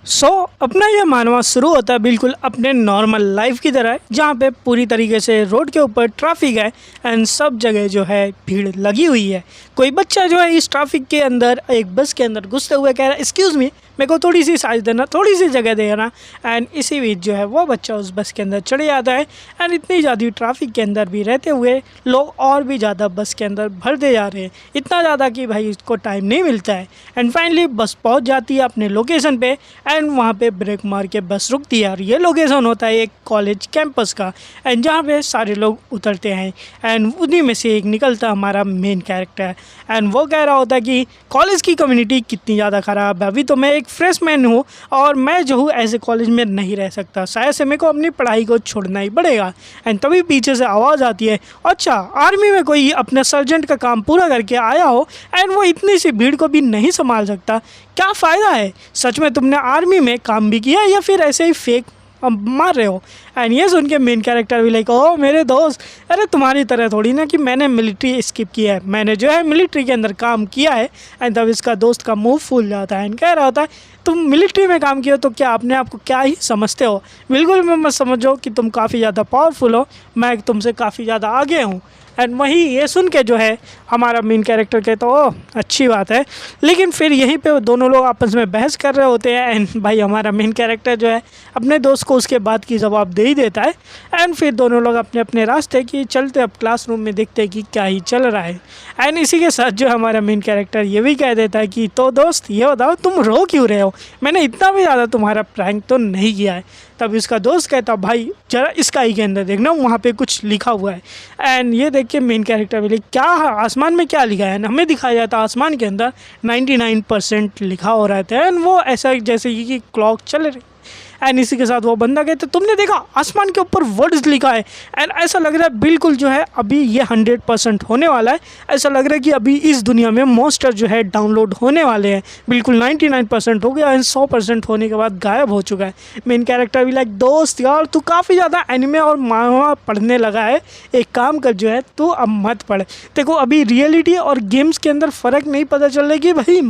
अपना ये मानवा शुरू होता है बिल्कुल अपने नॉर्मल लाइफ की तरह, जहाँ पे पूरी तरीके से रोड के ऊपर ट्रैफिक है एंड सब जगह जो है भीड़ लगी हुई है। कोई बच्चा जो है इस ट्रैफिक के अंदर एक बस के अंदर घुसते हुए कह रहा है, एक्सक्यूज़ मी, मेरे को थोड़ी सी साइज देना, थोड़ी सी जगह देना। एंड इसी बीच जो है वो बच्चा उस बस के अंदर चढ़ जाता है एंड इतनी ज़्यादा ट्रैफिक के अंदर भी रहते हुए लोग और भी ज़्यादा बस के अंदर भरते जा रहे हैं, इतना ज़्यादा कि भाई इसको टाइम नहीं मिलता है। एंड फाइनली बस पहुंच जाती है अपने लोकेशन पे एंड वहाँ पे ब्रेक मार के बस रुकती है। और ये लोकेशन होता है एक कॉलेज कैंपस का एंड जहाँ पे सारे लोग उतरते हैं एंड उन्हीं में से एक निकलता हमारा मेन कैरेक्टर एंड वो कह रहा होता है कि कॉलेज की कम्युनिटी कितनी ज़्यादा ख़राब है, अभी तो मैं एक फ्रेशमैन हूँ और मैं जो हूँ ऐसे कॉलेज में नहीं रह सकता, शायद से मेरे को अपनी पढ़ाई को छोड़ना ही पड़ेगा। एंड तभी पीछे से आवाज़ आती है, अच्छा आर्मी में कोई अपने सर्जेंट का काम पूरा करके आया हो एंड वो इतनी सी भीड़ को भी नहीं संभाल सकता, क्या फ़ायदा है? सच में तुमने आर्मी में काम भी किया या फिर ऐसे ही फेक मार रहे हो? एंड ये सुन के मेन कैरेक्टर भी लाइक, ओ मेरे दोस्त, अरे तुम्हारी तरह थोड़ी ना कि मैंने मिलिट्री स्किप किया है, मैंने जो है मिलिट्री के अंदर काम किया है। एंड तब इसका दोस्त का मुंह फूल जाता है एंड कह रहा होता है, तुम मिलिट्री में काम किया हो तो क्या अपने आप को क्या ही समझते हो? बिल्कुल मैं मत समझो कि तुम काफ़ी ज़्यादा पावरफुल हो, मैं तुमसे काफ़ी ज़्यादा आगे हूँ। एंड वही ये सुन के जो है हमारा मेन कैरेक्टर कहता है, ओह अच्छी बात है। लेकिन फिर यहीं पे दोनों लोग आपस में बहस कर रहे होते हैं एंड भाई हमारा मेन कैरेक्टर जो है अपने दोस्त को उसके बात की जवाब दे ही देता है। एंड फिर दोनों लोग अपने अपने रास्ते की चलते अब क्लासरूम में देखते हैं कि क्या ही चल रहा है। एंड इसी के साथ जो हमारा मेन कैरेक्टर ये भी कह देता है कि तो दोस्त ये बताओ तुम रो क्यों रहे हो, मैंने इतना भी ज़्यादा तुम्हारा प्रैंक तो नहीं किया है। तब इसका दोस्त कहता, भाई जरा स्काई के अंदर देखना, वहाँ पे कुछ लिखा हुआ है। एंड ये देख के मेन कैरेक्टर बोले, क्या आसमान में क्या लिखा है? हमें दिखाया जाता है आसमान के अंदर 99% लिखा हो रहता है एंड वो ऐसा जैसे कि क्लॉक चल रही। एंड इसी के साथ वो बंदा कहते, तुमने देखा आसमान के ऊपर वर्ड्स लिखा है एंड ऐसा लग रहा है बिल्कुल जो है अभी ये 100% होने वाला है। ऐसा लग रहा है कि अभी इस दुनिया में मॉन्स्टर जो है डाउनलोड होने वाले हैं। बिल्कुल 99% हो गया एंड 100% होने के बाद गायब हो चुका है। मेन कैरेक्टर भी लाइक, दोस्त यार तू काफ़ी ज़्यादा एनिमे और मांगा पढ़ने लगा है, एक काम कर जो है तू अब मत पढ़। देखो अभी रियलिटी और गेम्स के अंदर फ़र्क नहीं पता चल रहा है कि भाई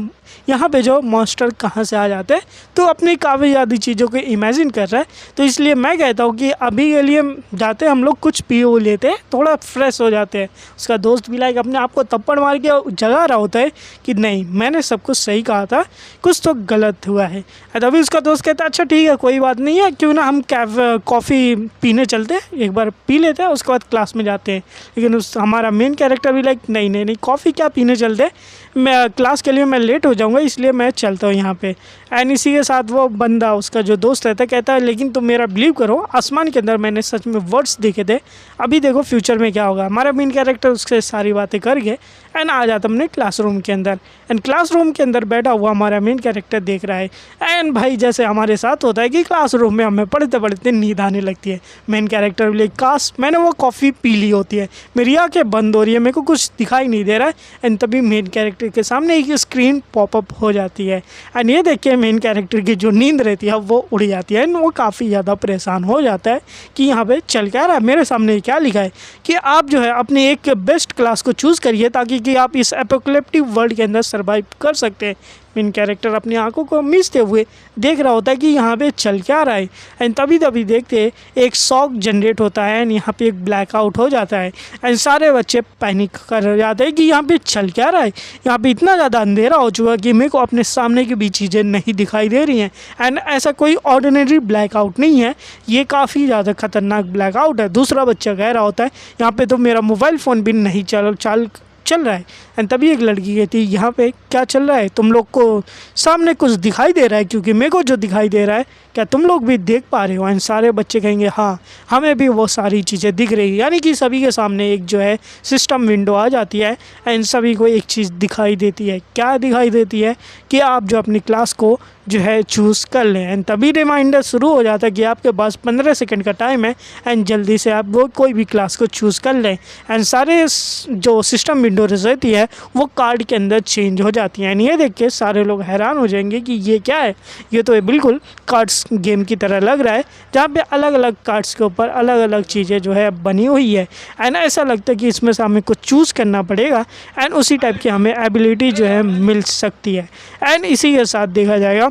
यहाँ पे जो मॉन्स्टर कहाँ से आ जाते हैं, तो अपनी काफ़ी ज़्यादा चीज़ों को इमेजिन कर रहा है। तो इसलिए मैं कहता हूँ कि अभी के लिए जाते हैं हम लोग कुछ पी ओ लेते हैं, थोड़ा फ्रेश हो जाते हैं। उसका दोस्त भी लाइक अपने आप को थप्पड़ मार के जगा रहा होता है कि नहीं मैंने सब कुछ सही कहा था, कुछ तो गलत हुआ है। तभी उसका दोस्त कहता है, अच्छा ठीक है कोई बात नहीं है, क्यों ना हम कॉफ़ी पीने चलते हैं, एक बार पी लेते हैं उसके बाद क्लास में जाते हैं। लेकिन हमारा मेन कैरेक्टर भी लाइक, नहीं नहीं नहीं कॉफ़ी क्या पीने चलते, मैं क्लास के लिए मैं लेट हो जाऊँगा इसलिए मैं चलता हूँ यहाँ पे। एंड इसी के साथ वो बंदा उसका जो दोस्त रहता है कहता है, लेकिन तुम मेरा बिलीव करो आसमान के अंदर मैंने सच में वर्ड्स देखे थे, अभी देखो फ्यूचर में क्या होगा। हमारा मेन कैरेक्टर उससे सारी बातें करके एंड आ जाता हमने क्लासरूम के अंदर। एंड क्लासरूम के अंदर बैठा हुआ हमारा मेन कैरेक्टर देख रहा है एंड भाई जैसे हमारे साथ होता है कि क्लासरूम में हमें पढ़ते पढ़ते नींद आने लगती है। मेन कैरेक्टर बोले, काश मैंने वो कॉफ़ी पी ली होती है, मेरी आँखें बंद हो रही है, मेरे को कुछ दिखाई नहीं दे रहा है। एंड तभी मेन कैरेक्टर के सामने एक स्क्रीन पॉपअप हो जाती है एंड ये देख के मेन कैरेक्टर की जो नींद रहती है वो उड़ जाती है एंड वो काफ़ी ज़्यादा परेशान हो जाता है कि यहाँ पे चल क्या रहा है, मेरे सामने क्या लिखा है कि आप जो है अपनी एक बेस्ट क्लास को चूज़ करिए ताकि कि आप इस एपोकलिप्टिक वर्ल्ड के अंदर सर्वाइव कर सकते हैं। मेन कैरेक्टर अपनी आंखों को मीचते हुए देख रहा होता है कि यहाँ पे चल क्या रहा है। एंड तभी देखते एक शॉक जनरेट होता है एंड यहाँ पे एक ब्लैकआउट हो जाता है एंड सारे बच्चे पैनिक कर जाते हैं कि यहाँ पे चल क्या रहा है, यहाँ पे इतना ज़्यादा अंधेरा हो चुका है कि मेरे को अपने सामने की भी चीज़ें नहीं दिखाई दे रही हैं। एंड ऐसा कोई ऑर्डिनरी ब्लैकआउट नहीं है, ये काफ़ी ज़्यादा खतरनाक ब्लैकआउट है। दूसरा बच्चा कह रहा होता है, यहाँ पर तो मेरा मोबाइल फ़ोन भी नहीं चल रहा है। एंड तभी एक लड़की कहती है, यहाँ पे क्या चल रहा है, तुम लोग को सामने कुछ दिखाई दे रहा है? क्योंकि मेरे को जो दिखाई दे रहा है क्या तुम लोग भी देख पा रहे हो? एंड सारे बच्चे कहेंगे हाँ हमें भी वो सारी चीज़ें दिख रही है। यानी कि सभी के सामने एक जो है सिस्टम विंडो आ जाती है एंड सभी को एक चीज़ दिखाई देती है। क्या दिखाई देती है कि आप जो अपनी क्लास को जो है चूज़ कर लें। एंड तभी रिमाइंडर शुरू हो जाता है कि आपके पास 15 सेकंड का टाइम है एंड जल्दी से आप वो कोई भी क्लास को चूज़ कर लें। एंड सारे जो सिस्टम विंडो रहती है वो कार्ड के अंदर चेंज हो जाती हैं। ये देख के सारे लोग हैरान हो जाएंगे कि ये क्या है, ये तो बिल्कुल कार्ड्स गेम की तरह लग रहा है जहाँ पे अलग अलग कार्ड्स के ऊपर अलग अलग चीज़ें जो है बनी हुई है। एंड ऐसा लगता है कि इसमें से हमें कुछ चूज़ करना पड़ेगा एंड उसी टाइप की हमें एबिलिटी जो है मिल सकती है। एंड इसी के साथ देखा जाएगा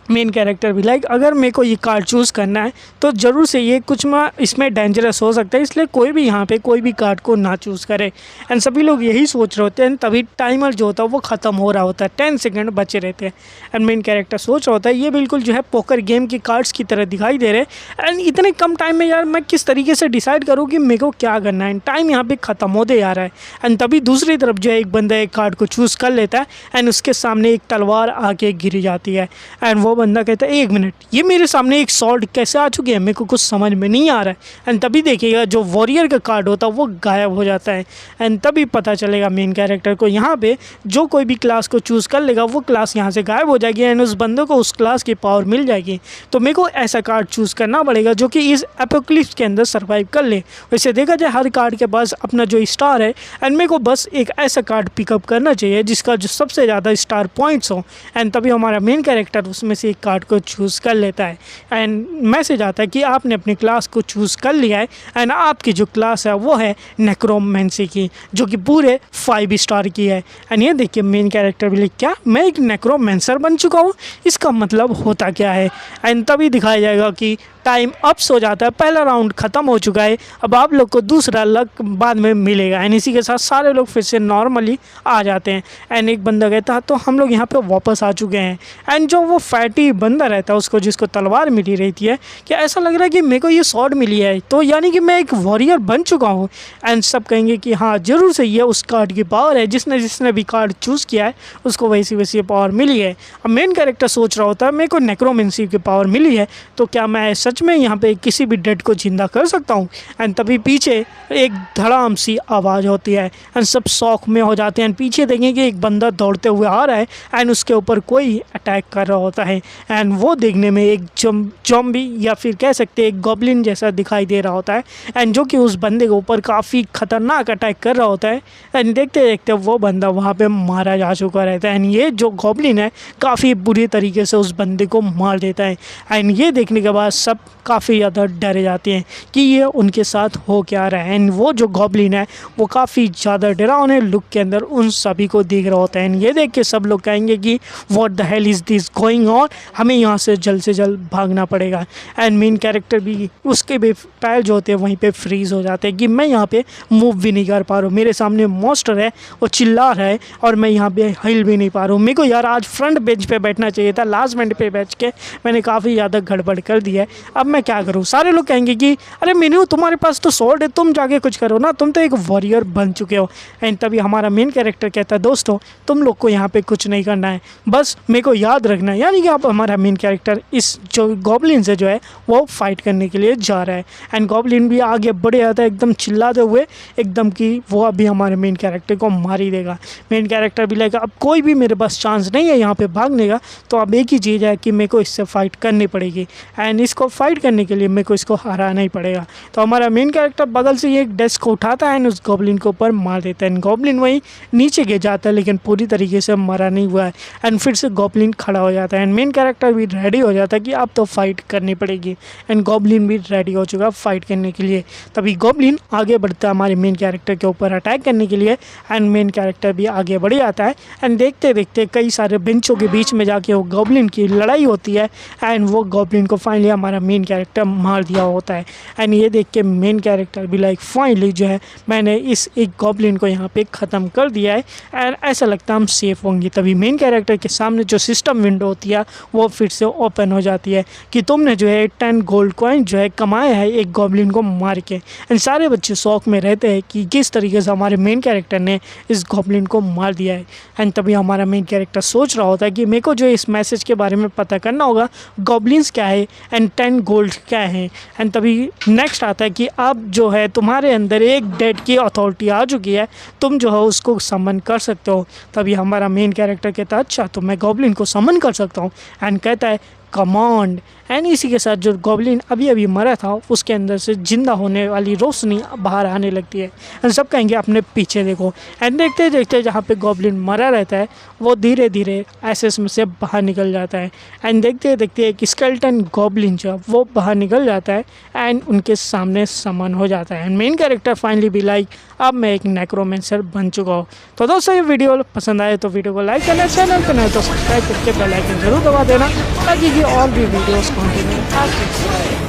मेन कैरेक्टर भी लाइक अगर मेरे को ये कार्ड चूज़ करना है तो ज़रूर से ये कुछ में इसमें डेंजरस हो सकता है, इसलिए कोई भी यहाँ पे कोई भी कार्ड को ना चूज़ करे। एंड सभी लोग यही सोच रहे होते हैं, तभी टाइमर जो होता है वो ख़त्म हो रहा होता है, 10 सेकंड बचे रहते हैं। एंड मेन कैरेक्टर सोच रहा होता है ये बिल्कुल जो है पोकर गेम की कार्ड्स की तरह दिखाई दे रहे हैं। एंड इतने कम टाइम में यार मैं किस तरीके से डिसाइड करूँ कि मेरे को क्या करना है। टाइम यहाँ पर ख़त्म होते जा रहा है। एंड तभी दूसरी तरफ जो है एक बंदा एक कार्ड को चूज़ कर लेता है एंड उसके सामने एक तलवार आके गिरी जाती है। एंड वो बंदा कहता है 1 मिनट, ये मेरे सामने एक स्वॉर्ड कैसे आ चुकी है, मेरे को कुछ समझ में नहीं आ रहा है। एंड तभी देखिएगा जो वॉरियर का कार्ड होता है वो गायब हो जाता है। एंड तभी पता चलेगा मेन कैरेक्टर को यहाँ पे जो कोई भी क्लास को चूज़ कर लेगा वो क्लास यहाँ से गायब हो जाएगी एंड उस बंदे को उस क्लास की पावर मिल जाएगी। तो मेरे को ऐसा कार्ड चूज़ करना पड़ेगा जो कि इस एपोक्लिप्स के अंदर सर्वाइव कर ले। वैसे देखा जाए हर कार्ड के पास अपना जो स्टार है एंड मेरे को बस एक ऐसा कार्ड पिकअप करना चाहिए जिसका जो सबसे ज़्यादा स्टार पॉइंट्स हो। एंड तभी हमारा मेन कैरेक्टर उसमें से एक कार्ड को चूज़ कर लेता है एंड मैसेज आता है कि आपने अपनी क्लास को चूज़ कर लिया है एंड आपकी जो क्लास है वो है नेक्रोमेंसी की, जो कि पूरे 5 स्टार की है। एंड ये देखिए मेन कैरेक्टर भी क्या मैं एक नेक्रोमेंसर बन चुका हूँ, इसका मतलब होता क्या है। एंड तभी दिखाया जाएगा कि टाइम अप्स हो जाता है, पहला राउंड ख़त्म हो चुका है, अब आप लोग को दूसरा लक बाद में मिलेगा। एंड इसी के साथ सारे लोग फिर से नॉर्मली आ जाते हैं। एंड एक बंदा कहता है तो हम लोग यहाँ पे वापस आ चुके हैं। एंड जो वो फैटी बंदा रहता है उसको जिसको तलवार मिली रहती है कि ऐसा लग रहा है कि मेरे को ये स्वॉर्ड मिली है, तो यानी कि मैं एक वॉरियर बन चुका हूँ। एंड सब कहेंगे कि हाँ ज़रूर से ये उस कार्ड की पावर है, जिसने जिसने भी कार्ड चूज़ किया है उसको वैसी वैसी पावर मिली है। अब मेन कैरेक्टर सोच रहा होता है मेरे को नेक्रोमेंसी की पावर मिली है तो क्या मैं सच में यहाँ पे किसी भी डेड को जिंदा कर सकता हूँ। एंड तभी पीछे एक धड़ाम सी आवाज़ होती है एंड सब शौक में हो जाते हैं। पीछे देखें कि एक बंदा दौड़ते हुए आ रहा है एंड उसके ऊपर कोई अटैक कर रहा होता है। एंड वो देखने में एक ज़ॉम्बी या फिर कह सकते हैं एक गॉब्लिन जैसा दिखाई दे रहा होता है एंड जो कि उस बंदे के ऊपर काफ़ी ख़तरनाक अटैक कर रहा होता है। एंड देखते देखते वो बंदा वहाँ पे मारा जा चुका रहता है एंड ये जो गॉब्लिन है काफ़ी बुरी तरीके से उस बंदे को मार देता है। एंड ये देखने के बाद सब काफ़ी ज़्यादा डरे जाते हैं कि ये उनके साथ हो क्या रहा है। एंड वो जो गॉब्लिन है वो काफ़ी ज़्यादा डरावने लुक के अंदर उन सभी को देख रहा होता है। एंड ये देख के सब लोग कहेंगे कि what the hell is this going on, हमें यहाँ से जल्द भागना पड़ेगा। एंड मेन कैरेक्टर भी उसके भी पैर जो होते हैं वहीं पे फ्रीज़ हो जाते हैं कि मैं यहाँ पे मूव भी नहीं कर पा रहा हूँ, मेरे सामने मॉन्स्टर है वो चिल्ला रहा है और मैं यहाँ पे हिल भी नहीं पा रहा हूँ। मेरे को यार आज फ्रंट बेंच पे बैठना चाहिए था, लास्ट बेंच पे बैठ के मैंने काफ़ी ज़्यादा गड़बड़ कर दी है, अब मैं क्या करूँ। सारे लोग कहेंगे कि अरे मीनू तुम्हारे पास तो स्वॉर्ड है, तुम जाके कुछ करो ना, तुम तो एक वॉरियर बन चुके हो। एंड तभी हमारा मेन कैरेक्टर कहता है दोस्तों तुम लोग को यहाँ पे कुछ नहीं करना है, बस मेरे को याद रखना है। यानी कि आप हमारा मेन कैरेक्टर इस जो गॉब्लिन से जो है वो फाइट करने के लिए जा रहा है। एंड गॉब्लिन भी आगे बढ़े आता है एकदम चिल्लाते हुए एकदम कि वो अभी हमारे मेन कैरेक्टर को मार ही देगा। मेन कैरेक्टर भी लगेगा अब कोई भी मेरे पास चांस नहीं है यहाँ पे भागने का, तो अब एक ही चीज़ है कि मेरे को इससे फाइट करनी पड़ेगी एंड इसको फाइट करने के लिए मेरे को इसको हराना ही पड़ेगा। तो हमारा मेन कैरेक्टर बगल से ये एक डेस्क को उठाता है एंड उस गॉब्लिन के ऊपर मार देता है। एंड गॉब्लिन वहीं नीचे गिर जाता है लेकिन पूरी तरीके से मरा नहीं हुआ है। एंड फिर से गॉब्लिन खड़ा हो जाता है एंड मेन कैरेक्टर भी रेडी हो जाता है कि अब तो फाइट करनी पड़ेगी। एंड गॉब्लिन भी रेडी हो चुका फाइट करने के लिए। तभी गॉब्लिन आगे बढ़ता है हमारे मेन कैरेक्टर के ऊपर अटैक करने के लिए एंड मेन कैरेक्टर भी आगे बढ़ जाता है। एंड देखते देखते कई सारे बेंचों के बीच में जाके वो गॉब्लिन की लड़ाई होती है एंड वो गॉब्लिन को फाइनली हमारा मेन कैरेक्टर मार दिया होता है। एंड ये देख के मेन कैरेक्टर भी लाइक फाइनली जो है मैंने इस एक गॉब्लिन को यहाँ पे ख़त्म कर दिया है एंड ऐसा लगता है हम सेफ होंगे। तभी मेन कैरेक्टर के सामने जो सिस्टम विंडो होती है वो फिर से ओपन हो जाती है कि तुमने जो है 10 गोल्ड कॉइन जो है कमाया है एक गॉब्लिन को मार के। एंड सारे बच्चे शौक में रहते हैं कि किस तरीके से हमारे मेन कैरेक्टर ने इस गॉब्लिन को मार दिया है। एंड तभी हमारा मेन कैरेक्टर सोच रहा होता है कि मेरे को जो इस मैसेज के बारे में पता करना होगा गॉब्लिन्स क्या है एंड 10 गोल्ड क्या है। एंड तभी नेक्स्ट आता है कि अब जो है तुम्हारे अंदर एक डेड की अथॉरिटी आ चुकी है, तुम जो है उसको समन कर सकते हो। तभी हमारा मेन कैरेक्टर कहता है अच्छा तो मैं गॉब्लिन को समन कर सकता हूँ एंड कहता है कमांड। एंड इसी के साथ जो गॉब्लिन अभी अभी मरा था उसके अंदर से जिंदा होने वाली रोशनी बाहर आने लगती है एंड सब कहेंगे अपने पीछे देखो। एंड देखते देखते जहाँ पे गॉब्लिन मरा रहता है वो धीरे धीरे एसेस में से बाहर निकल जाता है। एंड देखते देखते एक स्केलेटन गॉब्लिन जो वो बाहर निकल जाता है एंड उनके सामने समन हो जाता है। एंड मेन कैरेक्टर फाइनली भी लाइक अब मैं एक नेक्रोमेंसर बन चुका हूँ। तो दोस्तों ये वीडियो पसंद आए तो वीडियो को लाइक करना, चैनल पर नए तो सब्सक्राइब करके बेल आइकन जरूर दबा देना ताकि रहेगी और भी वीडियोस कंटिन्यू।